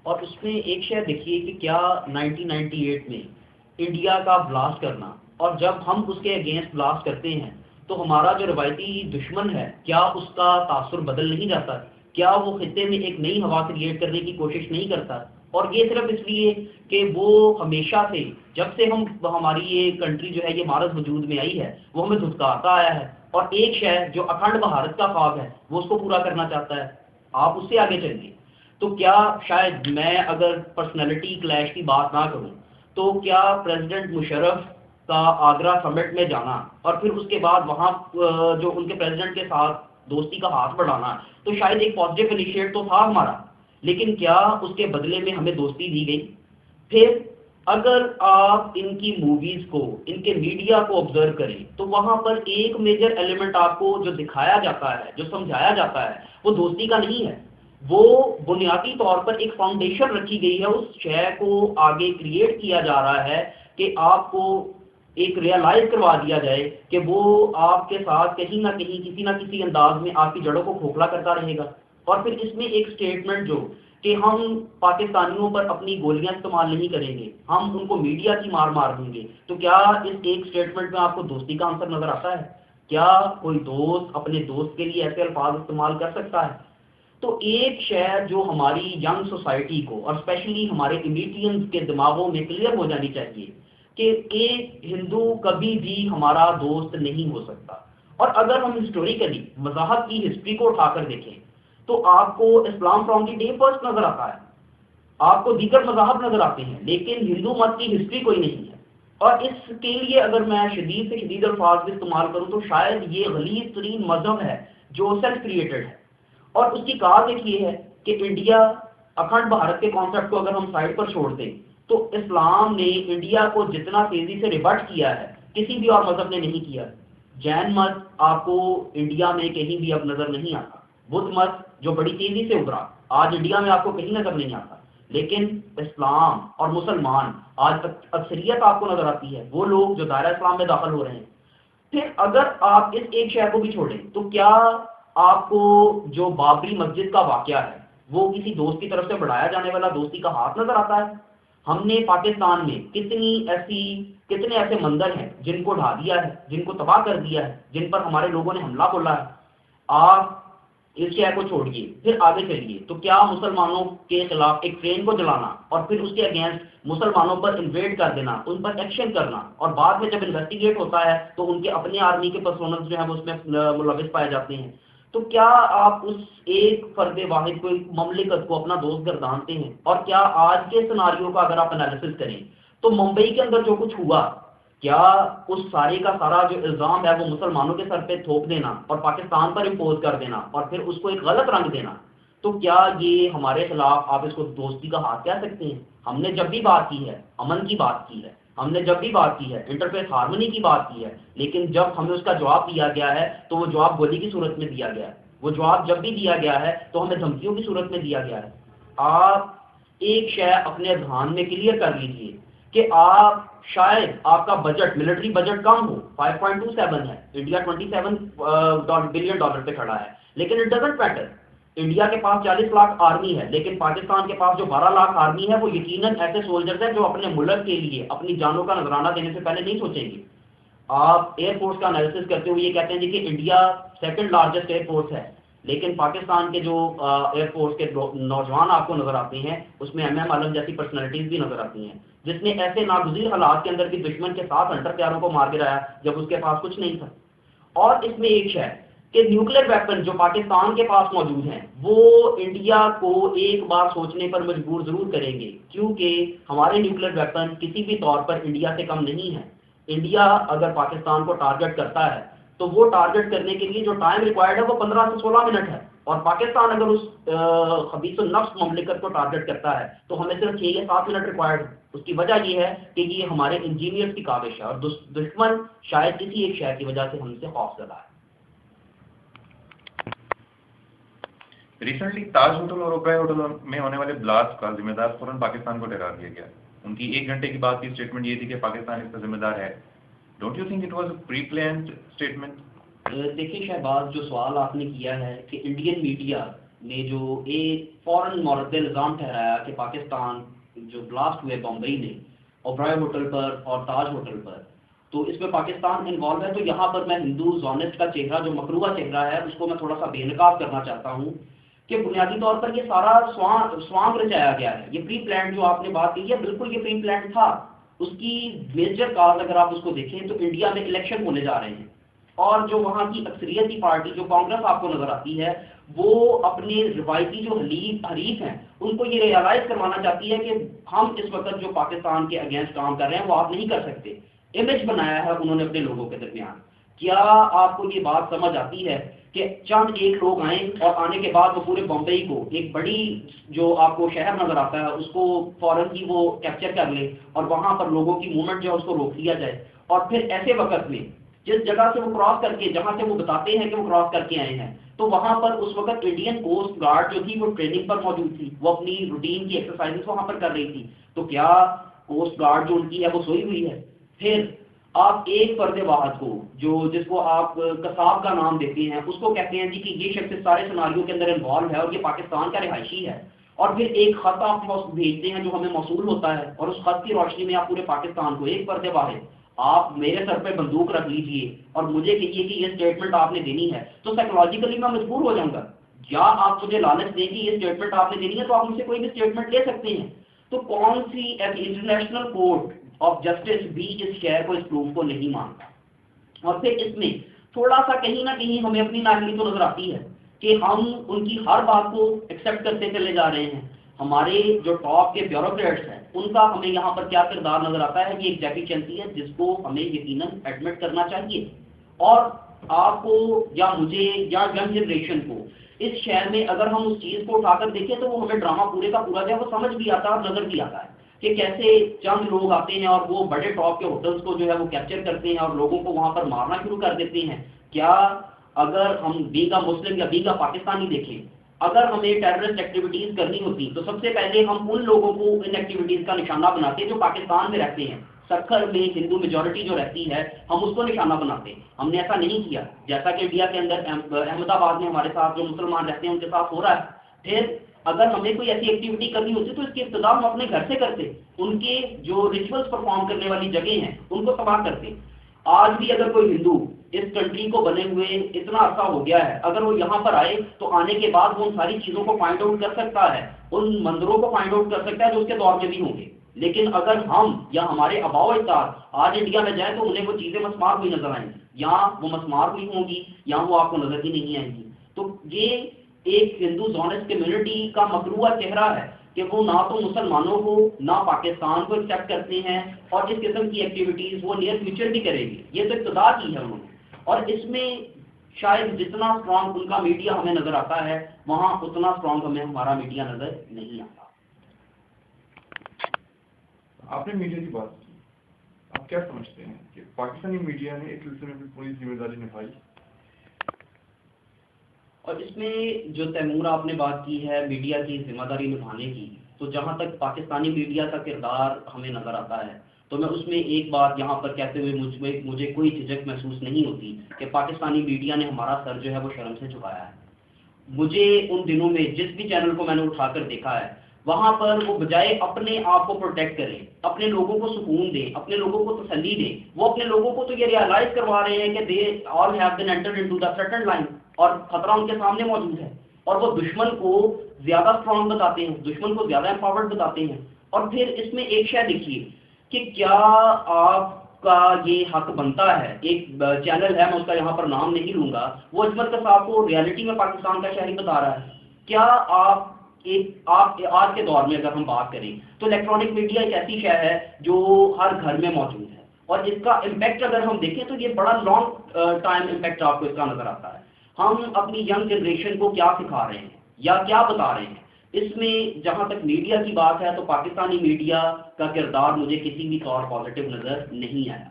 اور اس میں ایک شے دیکھیے کہ کیا 1998 میں انڈیا کا بلاسٹ کرنا، اور جب ہم اس کے اگینسٹ بلاسٹ کرتے ہیں تو ہمارا جو روایتی دشمن ہے کیا اس کا تاثر بدل نہیں جاتا؟ کیا وہ خطے میں ایک نئی ہوا کریٹ کرنے کی کوشش نہیں کرتا؟ اور یہ صرف اس لیے کہ وہ ہمیشہ سے، جب سے ہماری یہ کنٹری جو ہے یہ بھارت وجود میں آئی ہے، وہ ہمیں دھتکارتا آیا ہے، اور ایک شہر جو اکھنڈ بھارت کا خواب ہے وہ اس کو پورا کرنا چاہتا ہے۔ آپ اس سے آگے چلیے تو کیا شاید میں اگر پرسنالٹی کلیش کی بات نہ کروں تو کیا پریزیڈنٹ مشرف کا آگرہ سمٹ میں جانا اور پھر اس کے بعد وہاں جو ان کے پریزیڈنٹ کے ساتھ دوستی کا ہاتھ بڑھانا تو شاید ایک پازیٹیو انیشیٹ تو تھا ہمارا، لیکن کیا اس کے بدلے میں ہمیں دوستی دی گئی؟ پھر اگر آپ ان کی موویز کو، ان کے میڈیا کو آبزرو کریں تو وہاں پر ایک میجر ایلیمنٹ آپ کو جو دکھایا جاتا ہے، جو سمجھایا جاتا ہے، وہ دوستی کا نہیں ہے۔ وہ بنیادی طور پر ایک فاؤنڈیشن رکھی گئی ہے، اس شے کو آگے کریٹ کیا جا رہا ہے کہ آپ کو ایک ریئلائز کروا دیا جائے کہ وہ آپ کے ساتھ کہیں نہ کہیں کسی نہ کسی انداز میں آپ کی جڑوں کو کھوکھلا کرتا رہے گا۔ اور پھر اس میں ایک سٹیٹمنٹ جو کہ ہم پاکستانیوں پر اپنی گولیاں استعمال نہیں کریں گے، ہم ان کو میڈیا کی مار مار دیں گے، تو کیا اس ایک سٹیٹمنٹ میں آپ کو دوستی کا عنصر نظر آتا ہے؟ کیا کوئی دوست اپنے دوست کے لیے ایسے الفاظ استعمال کر سکتا ہے؟ تو ایک شے جو ہماری ینگ سوسائٹی کو اور اسپیشلی ہمارے امیٹینز کے دماغوں میں کلیئر ہو جانی چاہیے کہ ایک ہندو کبھی بھی ہمارا دوست نہیں ہو سکتا۔ اور اگر ہم ہسٹوریکلی مذاہب کی ہسٹری کو اٹھا کر دیکھیں تو آپ کو Islam from the day first نظر آتا ہے، آپ کو دیگر مذاہب نظر آتے ہیں، لیکن ہندو مت کی ہسٹری کوئی نہیں ہے۔ اور اس کے لیے اگر میں شدید سے شدید الفاظ بھی استعمال کروں تو شاید یہ غلیظ ترین مذہب ہے جو سیلف کریٹڈ ہے۔ اور اس کی کاز ایک یہ ہے کہ انڈیا اکھنڈ بھارت کے کانسیپٹ کو اگر ہم سائڈ پر چھوڑ دیں تو اسلام نے انڈیا کو جتنا تیزی سے ریبٹ کیا ہے کسی بھی اور مذہب نے نہیں کیا۔ جین مت آپ کو انڈیا میں کہیں بھی اب نظر نہیں آتا، بدھ مت جو بڑی تیزی سے ابھرا آج انڈیا میں آپ کو کہیں نظر نہیں آتا، لیکن اسلام اور مسلمان آج اکثریت آپ کو نظر آتی ہے، وہ لوگ جو دائرہ اسلام میں داخل ہو رہے ہیں۔ پھر اگر آپ اس ایک شہر کو بھی چھوڑیں تو کیا آپ کو جو بابری مسجد کا واقعہ ہے وہ کسی دوست کی طرف سے بڑھایا جانے والا دوستی کا ہاتھ نظر آتا ہے؟ ہم نے پاکستان میں کتنے ایسے مندر ہیں جن کو ڈھا دیا ہے، جن کو تباہ کر دیا ہے، جن پر ہمارے لوگوں نے حملہ بولا ہے۔ آپ اس شہر کو چھوڑیے پھر آگے چلیے تو کیا مسلمانوں کے خلاف ایک ٹرین کو جلانا اور پھر اس کے اگینسٹ مسلمانوں پر انویڈ کر دینا، ان پر ایکشن کرنا، اور بعد میں جب انویسٹیگیٹ ہوتا ہے تو ان کے اپنے آرمی کے پرسونلز جو ہیں وہ اس میں ملوث پائے جاتے ہیں، تو کیا آپ اس ایک فرد واحد کو، ایک مملکت کو اپنا دوست گردانتے ہیں؟ اور کیا آج کے سناریو کا اگر آپ انالیسس کریں تو ممبئی کے اندر جو کچھ ہوا، کیا اس سارے کا سارا جو الزام ہے وہ مسلمانوں کے سر پہ تھوپ دینا اور پاکستان پر امپوز کر دینا اور پھر اس کو ایک غلط رنگ دینا، تو کیا یہ ہمارے خلاف آپ اس کو دوستی کا ہاتھ کہہ سکتے ہیں؟ ہم نے جب بھی بات کی ہے امن کی بات کی ہے، ہم نے جب بھی بات کی ہے انٹرفیس ہارمونی کی بات کی ہے، لیکن جب ہمیں اس کا جواب دیا گیا ہے تو وہ جواب گولی کی صورت میں دیا گیا ہے، وہ جواب جب بھی دیا گیا ہے تو ہمیں دھمکیوں کی صورت میں دیا گیا ہے۔ آپ ایک شے اپنے دھیان میں کلیئر کر لیجئے کہ آپ شاید آپ کا بجٹ، ملٹری بجٹ کم ہو، 5.27 ہے، انڈیا 27 بلین ڈالر پہ کھڑا ہے، لیکن اٹ ڈزنٹ میٹر۔ انڈیا کے پاس 40 لاکھ آرمی ہے، لیکن پاکستان کے پاس جو 12 لاکھ آرمی ہے وہ یقیناً ایسے سولجرز ہیں جو اپنے ملک کے لیے اپنی جانوں کا نذرانہ دینے سے پہلے نہیں سوچیں گے۔ آپ ایئر فورس کا انالیسس کرتے ہوئے یہ کہتے ہیں جی کہ India second largest air force ہے، لیکن پاکستان کے جو ایئر فورس کے نوجوان آپ کو نظر آتے ہیں اس میں ایم عالم جیسی پرسنالٹیز بھی نظر آتی ہیں، جس نے ایسے ناگزیر حالات کے اندر بھی دشمن کے ساتھ ہنٹر پیاروں کو مار گرایا جب اس کے پاس کچھ نہیں تھا۔ اور اس میں ایک ہے کہ نیوکلیر ویپن جو پاکستان کے پاس موجود ہیں وہ انڈیا کو ایک بار سوچنے پر مجبور ضرور کریں گے، کیونکہ ہمارے نیوکلیر ویپن کسی بھی طور پر انڈیا سے کم نہیں ہے۔ انڈیا اگر پاکستان کو ٹارگٹ کرتا ہے تو وہ ٹارگٹ کرنے کے لیے جو ٹائم ریکوائرڈ ہے وہ 15 سے 16 منٹ ہے، اور پاکستان اگر اس خبیث النفس مملکت کو ٹارگٹ کرتا ہے تو ہمیں صرف 6 یا 7 منٹ ریکوائرڈ ہے۔ اس کی وجہ یہ ہے کہ یہ ہمارے انجینئرز کی کاوش ہے، اور دشمن شاید اسی ایک شے کی وجہ سے ہم سے خوف زدہ ہے۔ ریسنٹلی تاج ہوٹل اور اوبرائے ہوٹل میں ہونے والے بلاسٹ کا ذمہ دار فوراً پاکستان کو ٹھہرا دیا گیا۔ ان کی 1 گھنٹے کی بعد کی اسٹیٹمنٹ یہ تھی کہ پاکستان اس کا ذمہ دار ہے۔ Don't you think it was a pre planned statement? دیکھیں شہباز، جو سوال آپ نے کیا ہے کہ انڈین میڈیا نے جو ایک فوراً مورد الزام ٹھہرایا کہ پاکستان جو بلاسٹ ہوئے بمبئی میں اوبرائے ہوٹل پر اور تاج ہوٹل پر، تو اس میں پاکستان انوالو ہے، تو یہاں پر میں ہندو زونسٹ کا چہرہ جو مکروہ چہرہ ہے اس کو میں تھوڑا سا بے نقاب کرنا چاہتا ہوں کہ بنیادی طور پر یہ سارا سوانگ رچایا گیا ہے. یہ پری پلانڈ جو آپ نے بات کی ہے بالکل یہ پری پلانڈ تھا. اس کی میجر کاز اگر آپ اس کو دیکھیں تو انڈیا میں الیکشن ہونے جا رہے ہیں اور جو وہاں کی اکثریتی پارٹی جو کانگریس آپ کو نظر آتی ہے وہ اپنے روایتی جو حریف ہیں ان کو یہ ریئلائز کروانا چاہتی ہے کہ ہم اس وقت جو پاکستان کے اگینسٹ کام کر رہے ہیں وہ آپ نہیں کر سکتے. امیج بنایا ہے انہوں نے اپنے لوگوں کے درمیان. کیا آپ کو یہ بات سمجھ آتی ہے کہ چند ایک لوگ آئیں اور آنے کے بعد وہ پورے بمبئی کو ایک بڑی جو آپ کو شہر نظر آتا ہے اس کو فوراً کی وہ کیپچر کر لیں اور وہاں پر لوگوں کی موومنٹ جو ہے اس کو روک دیا جائے، اور پھر ایسے وقت میں جس جگہ سے وہ کراس کر کے جہاں سے وہ بتاتے ہیں کہ وہ کراس کر کے آئے ہیں تو وہاں پر اس وقت انڈین کوسٹ گارڈ جو تھی وہ ٹریننگ پر موجود تھی، وہ اپنی روٹین کی ایکسرسائزز وہاں پر کر رہی تھی. تو کیا کوسٹ گارڈ جو ان کی ہے وہ سوئی ہوئی ہے؟ پھر آپ ایک فرد واحد کو جس کو آپ قصاب کا نام دیتے ہیں اس کو کہتے ہیں جی کہ یہ شخص سارے سناریوں کے اندر انوالو ہے اور یہ پاکستان کا رہائشی ہے، اور پھر ایک خط آپ بھیجتے ہیں جو ہمیں موصول ہوتا ہے اور اس خط کی روشنی میں آپ پورے پاکستان کو ایک فرد واحد آپ میرے سر پہ بندوق رکھ لیجئے اور مجھے کہیے کہ یہ اسٹیٹمنٹ آپ نے دینی ہے، تو سائیکولوجیکلی میں مجبور ہو جاؤں گا. یا آپ مجھے لالچ دیں کہ یہ اسٹیٹمنٹ آپ نے دینی ہے تو آپ مجھ سے کوئی بھی اسٹیٹمنٹ لے سکتے ہیں. تو کون سی انٹرنیشنل کورٹ آف جسٹس بھی اس شہر کو اس پروف کو نہیں مانتا؟ اور پھر اس میں تھوڑا سا کہیں نہ کہیں ہمیں اپنی نااہلی تو نظر آتی ہے کہ ہم ان کی ہر بات کو ایکسیپٹ کرتے چلے جا رہے ہیں. ہمارے جو ٹاپ کے بیوروکریٹس ہیں ان کا ہمیں یہاں پر کیا کردار نظر آتا ہے، یہ ایک ڈیفیشنسی ہے جس کو ہمیں یقیناً ایڈمٹ کرنا چاہیے. اور آپ کو یا مجھے یا ینگ جنریشن کو اس شہر میں اگر ہم اس چیز کو اٹھا کر دیکھیں تو وہ ہمیں ڈرامہ پورے کا پورا جو ہے وہ سمجھ بھی آتا ہے اور نظر بھی آتا ہے کہ کیسے چند لوگ آتے ہیں اور وہ بڑے ٹاپ کے ہوٹلز کو جو ہے وہ کیپچر کرتے ہیں اور لوگوں کو وہاں پر مارنا شروع کر دیتے ہیں. کیا اگر ہم بیگا مسلم یا بیگا پاکستانی دیکھیں، اگر ہمیں ٹیررسٹ ایکٹیویٹیز کرنی ہوتی تو سب سے پہلے ہم ان لوگوں کو ان ایکٹیویٹیز کا نشانہ بناتے جو پاکستان میں رہتے ہیں. سکھر میں ہندو میجورٹی جو رہتی ہے ہم اس کو نشانہ بناتے ہیں. ہم نے ایسا نہیں کیا جیسا کہ انڈیا کے اندر احمد آباد میں ہمارے ساتھ جو مسلمان رہتے ہیں ان کے ساتھ ہو رہا ہے. پھر اگر ہمیں کوئی ایسی ایکٹیویٹی کرنی ہوتی تو اس کی ابتدا ہم اپنے گھر سے کرتے، ان کے جو ریچولز پرفارم کرنے والی جگہیں ہیں ان کو تباہ کرتے. آج بھی اگر کوئی ہندو اس کنٹری کو بنے ہوئے اتنا عرصہ ہو گیا ہے، اگر وہ یہاں پر آئے تو آنے کے بعد وہ ان ساری چیزوں کو فائنڈ آؤٹ کر سکتا ہے، ان مندروں کو فائنڈ آؤٹ کر سکتا ہے جو اس کے دور میں بھی ہوں گے. لیکن اگر ہم یا ہمارے آباء و اجداد آج انڈیا میں جائیں تو انہیں وہ چیزیں مسمار ہوئی نظر آئیں گی، یا وہ مسمار ہوئی ہوں گی یا وہ آپ کو نظر ہی نہیں آئیں گی. تو یہ ایک ہندو زونسٹ کمیونٹی کا مکروہ چہرہ ہے کہ وہ نہ تو مسلمانوں کو نہ پاکستان کو ایکسیپٹ کرتے ہیں، اور اس قسم کی ایکٹیویٹیز وہ نیئر فیوچر بھی کرے گی. یہ تو ابتدا کی ہے انہوں نے، اور اس میں شاید جتنا اسٹرانگ ان کا میڈیا ہمیں نظر آتا ہے وہاں اتنا اسٹرانگ ہمیں ہمارا میڈیا نظر نہیں آتا. آپ نے میڈیا کی بات کی، آپ کیا سمجھتے ہیں کہ پاکستانی میڈیا نے اس سلسلے میں پوری ذمہ داری نبھائی؟ اور اس میں جو تیمور آپ نے بات کی ہے میڈیا کی ذمہ داری نبھانے کی، تو جہاں تک پاکستانی میڈیا کا کردار ہمیں نظر آتا ہے تو میں اس میں ایک بات یہاں پر کہتے ہوئے مجھے کوئی جھجک محسوس نہیں ہوتی کہ پاکستانی میڈیا نے ہمارا سر جو ہے وہ شرم سے جھکایا ہے. مجھے ان دنوں میں جس بھی چینل کو میں نے اٹھا کر دیکھا ہے وہاں پر وہ بجائے اپنے آپ کو پروٹیکٹ کریں، اپنے لوگوں کو سکون دیں، اپنے لوگوں کو تسلی دیں، وہ اپنے لوگوں کو تو یہ ریئلائز کروا رہے ہیں کہ they all have been entered into the threatened line, اور خطرہ ان کے سامنے موجود ہے، اور وہ دشمن کو زیادہ اسٹرانگ بتاتے ہیں، دشمن کو زیادہ امپاورڈ بتاتے ہیں. اور پھر اس میں ایک شے دیکھیے کہ کیا آپ کا یہ حق بنتا ہے، ایک چینل ہے میں اس کا یہاں پر نام نہیں لوں گا، وہ اجمل قصاب کو ریئلٹی میں پاکستان کا شہری بتا رہا ہے. کیا آپ آج کے دور میں اگر ہم بات کریں تو الیکٹرانک میڈیا ایک ایسی شے ہے جو ہر گھر میں موجود ہے، اور اس کا امپیکٹ اگر ہم دیکھیں تو یہ بڑا لانگ ٹائم امپیکٹ آپ کو اس کا نظر آتا ہے. ہم اپنی ینگ جنریشن کو کیا سکھا رہے ہیں یا کیا بتا رہے ہیں، اس میں جہاں تک میڈیا کی بات ہے تو پاکستانی میڈیا کا کردار مجھے کسی بھی طور پازیٹیو نظر نہیں آیا.